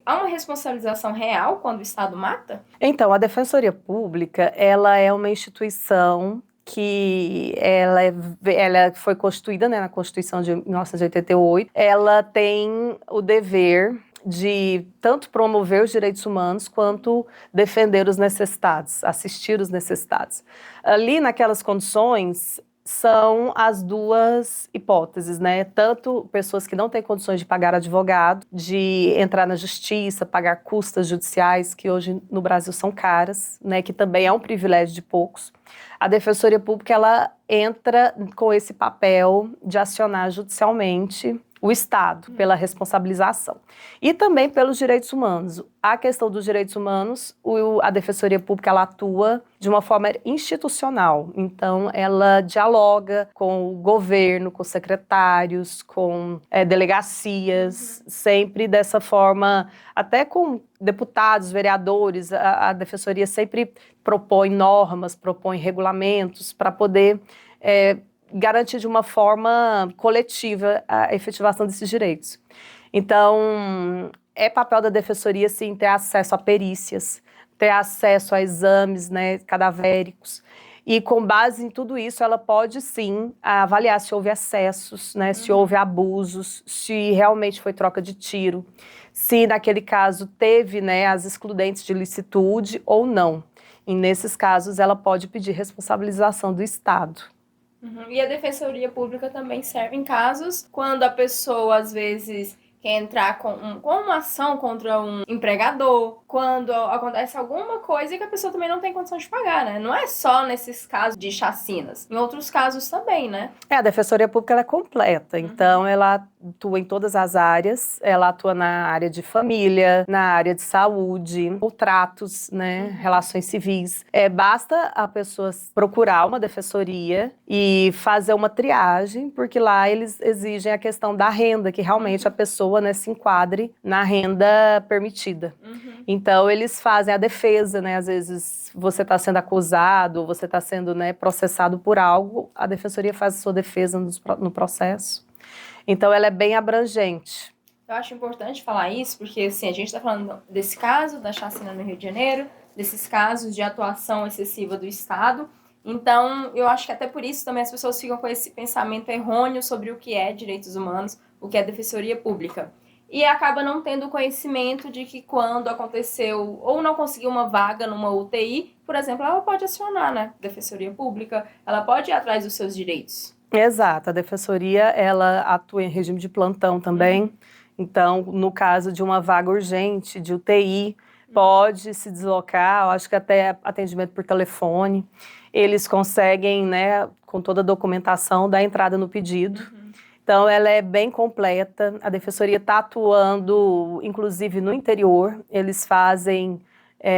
Há uma responsabilização real quando o Estado mata? Então, a Defensoria Pública, ela é uma instituição que ela foi constituída, né, na Constituição de 1988. Ela tem o dever de tanto promover os direitos humanos quanto defender os necessitados, assistir os necessitados. Ali, naquelas condições, são as duas hipóteses, né? Tanto pessoas que não têm condições de pagar advogado, de entrar na justiça, pagar custas judiciais, que hoje no Brasil são caras, né? Que também é um privilégio de poucos. A Defensoria Pública, ela entra com esse papel de acionar judicialmente o Estado pela responsabilização e também pelos direitos humanos. A questão dos direitos humanos, a Defensoria Pública, ela atua de uma forma institucional, então ela dialoga com o governo, com secretários, com delegacias, sempre dessa forma, até com deputados, vereadores. A Defensoria sempre propõe normas, propõe regulamentos para poder garantir de uma forma coletiva a efetivação desses direitos. Então, é papel da Defensoria, sim, ter acesso a perícias, ter acesso a exames, né, cadavéricos, e com base em tudo isso, ela pode, sim, avaliar se houve excessos, né, se houve abusos, se realmente foi troca de tiro, se naquele caso teve, né, as excludentes de licitude ou não. E nesses casos, ela pode pedir responsabilização do Estado. E a Defensoria Pública também serve em casos quando a pessoa, às vezes, quer entrar com uma ação contra um empregador, quando acontece alguma coisa que a pessoa também não tem condição de pagar, né? Não é só nesses casos de chacinas, em outros casos também, né? A Defensoria Pública, ela é completa, então ela atua em todas as áreas, ela atua na área de família, na área de saúde, contratos, né, relações civis. Basta a pessoa procurar uma defensoria e fazer uma triagem, porque lá eles exigem a questão da renda, que realmente a pessoa, né, se enquadre na renda permitida. Então, eles fazem a defesa, né, às vezes você está sendo acusado, você está sendo, né, processado por algo, a defensoria faz a sua defesa no processo. Então, ela é bem abrangente. Eu acho importante falar isso, porque assim, a gente está falando desse caso da chacina no Rio de Janeiro, desses casos de atuação excessiva do Estado. Então, eu acho que até por isso também as pessoas ficam com esse pensamento errôneo sobre o que é direitos humanos, o que é defensoria pública. E acaba não tendo conhecimento de que quando aconteceu ou não conseguiu uma vaga numa UTI, por exemplo, ela pode acionar, né, defensoria pública, ela pode ir atrás dos seus direitos. Exato, a defensoria, ela atua em regime de plantão também. Então, no caso de uma vaga urgente de UTI, pode se deslocar, eu acho que até atendimento por telefone. Eles conseguem, né, com toda a documentação, dar entrada no pedido. Então, ela é bem completa. A defensoria está atuando, inclusive, no interior. Eles fazem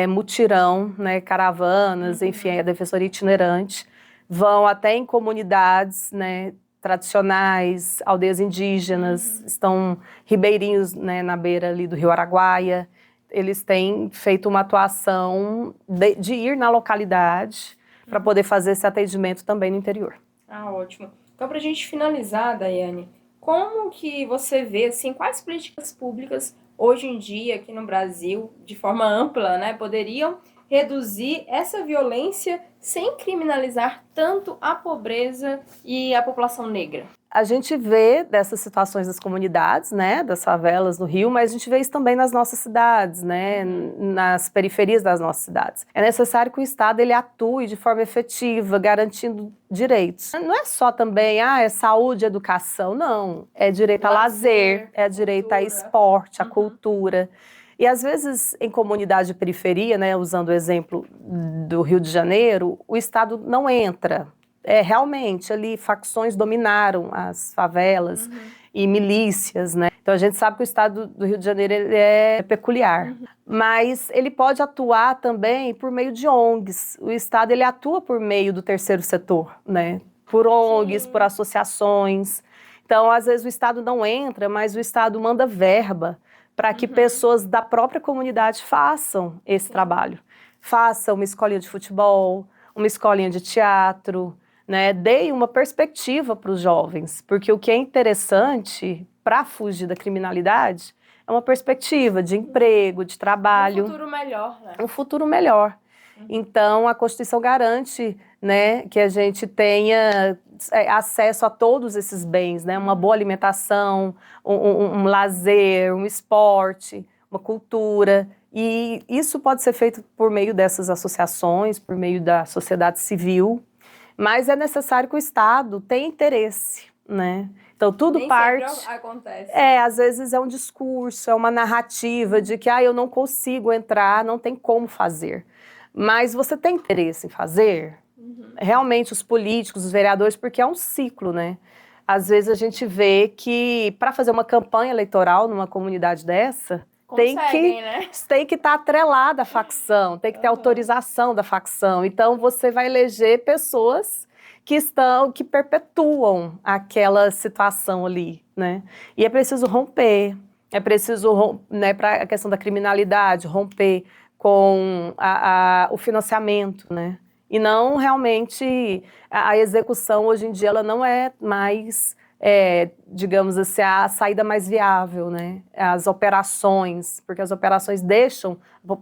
mutirão, né, caravanas, enfim, a defensoria itinerante. Vão até em comunidades, né, tradicionais, aldeias indígenas, estão ribeirinhos, né, na beira ali do Rio Araguaia. Eles têm feito uma atuação de ir na localidade para poder fazer esse atendimento também no interior. Ah, ótimo. Então, para a gente finalizar, Daiane, como que você vê, assim, quais políticas públicas hoje em dia aqui no Brasil, de forma ampla, né, poderiam reduzir essa violência sem criminalizar tanto a pobreza e a população negra? A gente vê dessas situações das comunidades, né, das favelas no Rio, mas a gente vê isso também nas nossas cidades, né, nas periferias das nossas cidades. É necessário que o Estado ele atue de forma efetiva, garantindo direitos. Não é só também, é saúde, educação, não. É direito a lazer, é direito a esporte, a cultura. E às vezes em comunidade de periferia, né, usando o exemplo do Rio de Janeiro, o Estado não entra. Realmente, ali, facções dominaram as favelas e milícias, né? Então, a gente sabe que o estado do Rio de Janeiro ele é peculiar. Mas ele pode atuar também por meio de ONGs. O Estado, ele atua por meio do terceiro setor, né? Por ONGs, por associações. Então, às vezes, o Estado não entra, mas o Estado manda verba para que pessoas da própria comunidade façam esse trabalho. Façam uma escolinha de futebol, uma escolinha de teatro, né, deem uma perspectiva para os jovens, porque o que é interessante para fugir da criminalidade é uma perspectiva de emprego, de trabalho. Um futuro melhor, né? Um futuro melhor. Então, a Constituição garante, né, que a gente tenha acesso a todos esses bens, né, uma boa alimentação, um lazer, um esporte, uma cultura. E isso pode ser feito por meio dessas associações, por meio da sociedade civil, mas é necessário que o Estado tenha interesse, né? Então, tudo Nem parte... sempre acontece. Às vezes é um discurso, é uma narrativa de que eu não consigo entrar, não tem como fazer. Mas você tem interesse em fazer? Realmente, os políticos, os vereadores, porque é um ciclo, né? Às vezes a gente vê que para fazer uma campanha eleitoral numa comunidade dessa, tem que estar atrelada à facção, tem que ter autorização da facção. Então, você vai eleger pessoas que perpetuam aquela situação ali, né? E é preciso romper, né, para a questão da criminalidade, romper com o financiamento, né? E não realmente, a execução hoje em dia, ela não é mais, digamos assim, a saída mais viável, né? As operações, porque as operações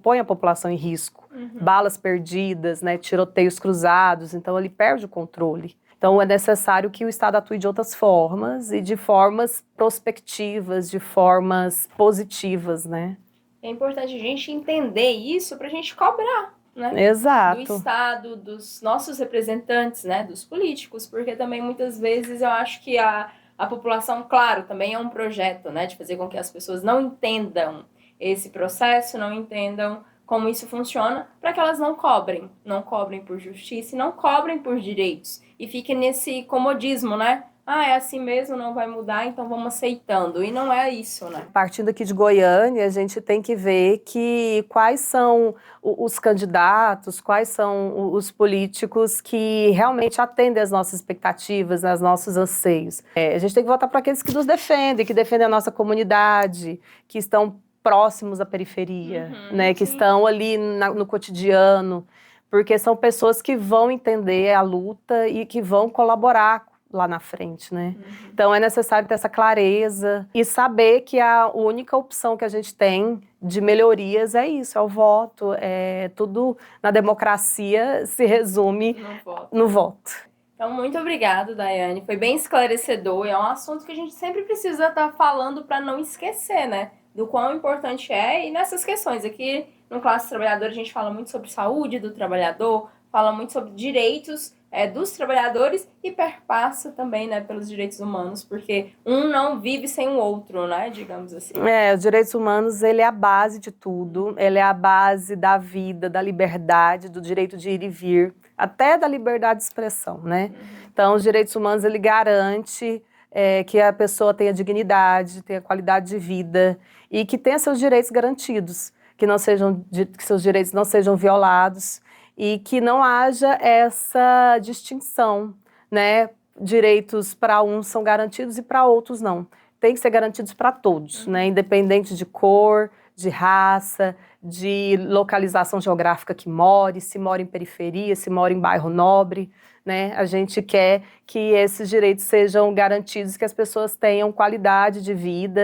põem a população em risco. Balas perdidas, né? Tiroteios cruzados, então ele perde o controle. Então é necessário que o Estado atue de outras formas e de formas prospectivas, de formas positivas, né? É importante a gente entender isso para a gente cobrar, né? Exato. Do Estado, dos nossos representantes, né? Dos políticos, porque também muitas vezes eu acho que a população, claro, também é um projeto, né? De fazer com que as pessoas não entendam esse processo, não entendam como isso funciona, para que elas não cobrem por justiça e não cobrem por direitos. E fiquem nesse comodismo, né? É assim mesmo, não vai mudar, então vamos aceitando. E não é isso, né? Partindo aqui de Goiânia, a gente tem que ver quais são os candidatos, quais são os políticos que realmente atendem às nossas expectativas, aos nossos anseios. A gente tem que votar para aqueles que nos defendem, que defendem a nossa comunidade, que estão próximos à periferia, né? Que estão ali no cotidiano, porque são pessoas que vão entender a luta e que vão colaborar lá na frente, né? Então é necessário ter essa clareza e saber que a única opção que a gente tem de melhorias é isso, é o voto, tudo na democracia se resume no voto. Então, muito obrigada, Daiane, foi bem esclarecedor e é um assunto que a gente sempre precisa estar falando para não esquecer, né? Do quão importante e nessas questões. Aqui no Classe Trabalhadora a gente fala muito sobre saúde do trabalhador, fala muito sobre direitos dos trabalhadores e perpassa também, né, pelos direitos humanos, porque um não vive sem o outro, né, digamos assim. Os direitos humanos, ele é a base de tudo, ele é a base da vida, da liberdade, do direito de ir e vir, até da liberdade de expressão, né? Então, os direitos humanos, ele garante que a pessoa tenha dignidade, tenha qualidade de vida e que tenha seus direitos garantidos, que seus direitos não sejam violados, e que não haja essa distinção, né? Direitos para uns são garantidos e para outros não. Tem que ser garantidos para todos, né? Independente de cor, de raça, de localização geográfica que more, se mora em periferia, se mora em bairro nobre, né? A gente quer que esses direitos sejam garantidos, que as pessoas tenham qualidade de vida.